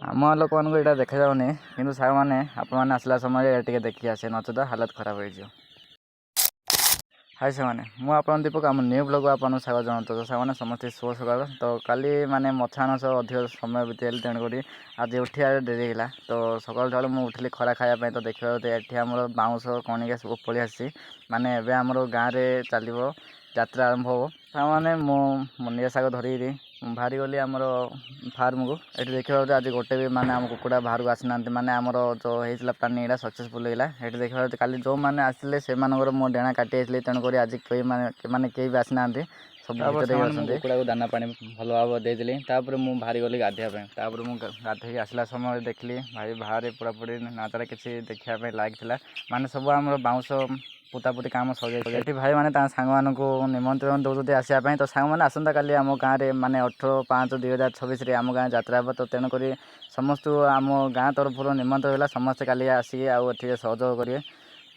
ଆମ ଲୋକମାନଙ୍କୁ ଏଇଟା ଦେଖାଯାଉନି କିନ୍ତୁ ସାଙ୍ଗମାନେ ଆପଣମାନେ ଆସିଲା ସମୟରେ ଟିକେ ଦେଖି ଆସେ ନଚେତ ହାଲତ ଖରାପ ହେଇଯିବ। ହାଇ ସାଙ୍ଗମାନେ, ମୁଁ ଆପଣ ଦୀପକ ଆମ ନ୍ୟୁ ବ୍ଲଗ୍କୁ ଆପଣଙ୍କୁ ସ୍ୱାଗତ ଜଣାଉଛି। ତ ସାଙ୍ଗମାନେ ସମସ୍ତେ ଶୁଭ ସକାଳ। ତ କାଲି ମାନେ ମଛାଣ ସହ ଅଧିକ ସମୟ ବିତେଇଲି, ତେଣୁକରି ଆଜି ଉଠିବାରେ ଡେରି ହେଇଗଲା। ତ ସକାଳୁ ସକାଳୁ ମୁଁ ଉଠିଲି ଖରା ଖାଇବା ପାଇଁ। ତ ଦେଖିବାକୁ ଏଠି ଆମର ବାଉଁଶ କଣିକା ସବୁ ପଳେଇ ଆସିଛି। ମାନେ ଏବେ ଆମର ଗାଁରେ ଚାଲିବ ଯାତ୍ରା ଆରମ୍ଭ ହେବ। ସାଙ୍ଗମାନେ ମୁଁ ମୁନିଆ ଶାଗ ଧରିକିରି ବାହାରି ଗଲି ଆମର ଫାର୍ମକୁ। ଏଠି ଦେଖିବାକୁ ଆଜି ଗୋଟେ ବି ମାନେ ଆମ କୁକୁଡ଼ା ବାହାରକୁ ଆସିନାହାନ୍ତି। ମାନେ ଆମର ଯେଉଁ ହେଇଥିଲା ପ୍ଲାନିଂ ଏଇଟା ସକ୍ସେସଫୁଲ୍ ହେଇଗଲା। ଏଠି ଦେଖିବାକୁ କାଲି ଯେଉଁମାନେ ଆସିଥିଲେ ସେମାନଙ୍କର ମୁଁ ଡେଣା କାଟି ଯାଇଥିଲି, ତେଣୁକରି ଆଜି କେହି ବି ଆସିନାହାନ୍ତି, ସବୁ ଭିତରେ ହିଁ ଅଛନ୍ତି। କୁକୁଡ଼ାକୁ ଦାନା ପାଣି ଭଲ ଭାବରେ ଦେଇଥିଲି। ତାପରେ ମୁଁ ବାହାରି ଗଲି ଗାଧୋଇବା ପାଇଁ। ତାପରେ ମୁଁ ଗାଧୋଇକି ଆସିଲା ସମୟରେ ଦେଖିଲି ଭାଇ ବାହାରେ ପୁରାପୁରି ନାଚରେ କିଛି ଦେଖିବା ପାଇଁ ଲାଗିଥିଲା। ମାନେ ସବୁ ଆମର ବାଉଁଶ ପୋତାପୋତି କାମ ସରିଯାଇଛି। ଏଠି ଭାଇମାନେ ତାଙ୍କ ସାଙ୍ଗମାନଙ୍କୁ ନିମନ୍ତ୍ରଣ ଦେଉଛନ୍ତି ଆସିବା ପାଇଁ। ତ ସାଙ୍ଗମାନେ ଆସନ୍ତାକାଲି ଆମ ଗାଁରେ ମାନେ 18/5/2026 ଆମ ଗାଁ ଯାତ୍ରା ହେବ। ତ ତେଣୁକରି ସମସ୍ତଙ୍କୁ ଆମ ଗାଁ ତରଫରୁ ନିମନ୍ତ୍ରଣ ହେଲା, ସମସ୍ତେ କାଲି ଆସିକି ଆଉ ଏଠିରେ ସହଯୋଗ କରିବେ।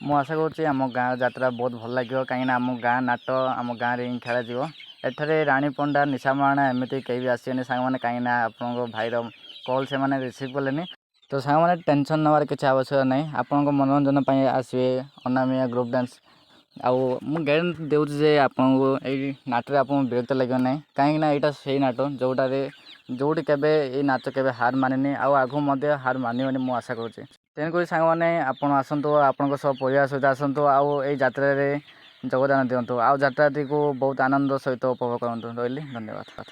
ମୁଁ ଆଶା କରୁଛି ଆମ ଗାଁ ଯାତ୍ରା ବହୁତ ଭଲ ଲାଗିବ, କାହିଁକିନା ଆମ ଗାଁ ନାଟ ଆମ ଗାଁରେ ହିଁ ଖେଳାଯିବ। ଏଠାରେ ରାଣୀ ପଣ୍ଡା ନିଶା ମହାରଣା ଏମିତି କେହି ବି ଆସିବେନି ସାଙ୍ଗମାନେ, କାହିଁକିନା ଆପଣଙ୍କ ଭାଇର କଲ୍ ସେମାନେ ରିସିଭ୍ କଲେନି। ତ ସାଙ୍ଗମାନେ ଟେନସନ୍ ନେବାର କିଛି ଆବଶ୍ୟକ ନାହିଁ, ଆପଣଙ୍କ ମନୋରଞ୍ଜନ ପାଇଁ ଆସିବେ ଅନାମିଆ ଗ୍ରୁପ୍ ଡ୍ୟାନ୍ସ। ଆଉ ମୁଁ ଗ୍ୟାରେଣ୍ଟି ଦେଉଛି ଯେ ଆପଣଙ୍କୁ ଏଇ ନାଟରେ ଆପଣଙ୍କୁ ବିରକ୍ତ ଲାଗିବ ନାହିଁ, କାହିଁକିନା ଏଇଟା ସେଇ ନାଟ ଯେଉଁଠି କେବେ ଏଇ ନାଚ କେବେ ହାର ମାନିନି, ଆଉ ଆଗକୁ ମଧ୍ୟ ହାର ମାନିବନି ମୁଁ ଆଶା କରୁଛି। ତେଣୁକରି ସାଙ୍ଗମାନେ ଆପଣ ଆସନ୍ତୁ, ଆପଣଙ୍କ ସହ ପରିବାର ସହିତ ଆସନ୍ତୁ, ଆଉ ଏଇ ଯାତ୍ରାରେ ଯୋଗଦାନ ଦିଅନ୍ତୁ, ଆଉ ଯାତ୍ରାଟିକୁ ବହୁତ ଆନନ୍ଦ ସହିତ ଉପଭୋଗ କରନ୍ତୁ। ରହିଲି, ଧନ୍ୟବାଦ।